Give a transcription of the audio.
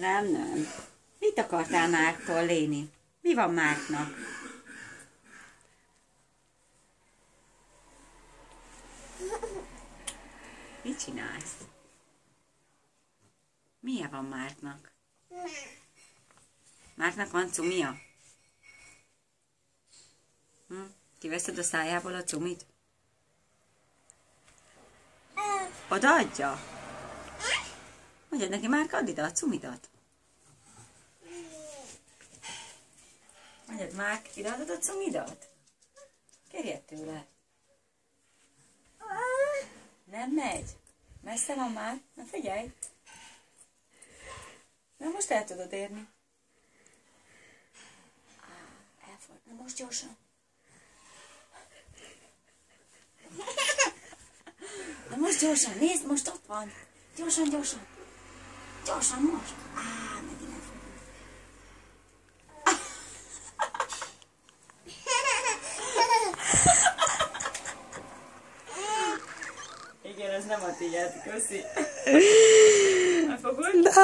Nem. Mit akartál Márktól, Léni? Mi van Márknak? Mit csinálsz? Milyen van Márknak? Márknak van cumia? Kiveszed a szájából a cumit? Odaadja? Mondjad neki, Márk, add ide a cumidat. Mondjad, Márk, ide adod a cumidat? Kérjed tőle. Nem megy. Messze van már? Na figyelj. Na most el tudod érni. Na most gyorsan. Na most gyorsan, nézd, most ott van. Gyorsan. Gyorsan most. Megint elfordult. Igen, ez nem a tiéd, köszi. Elfogult?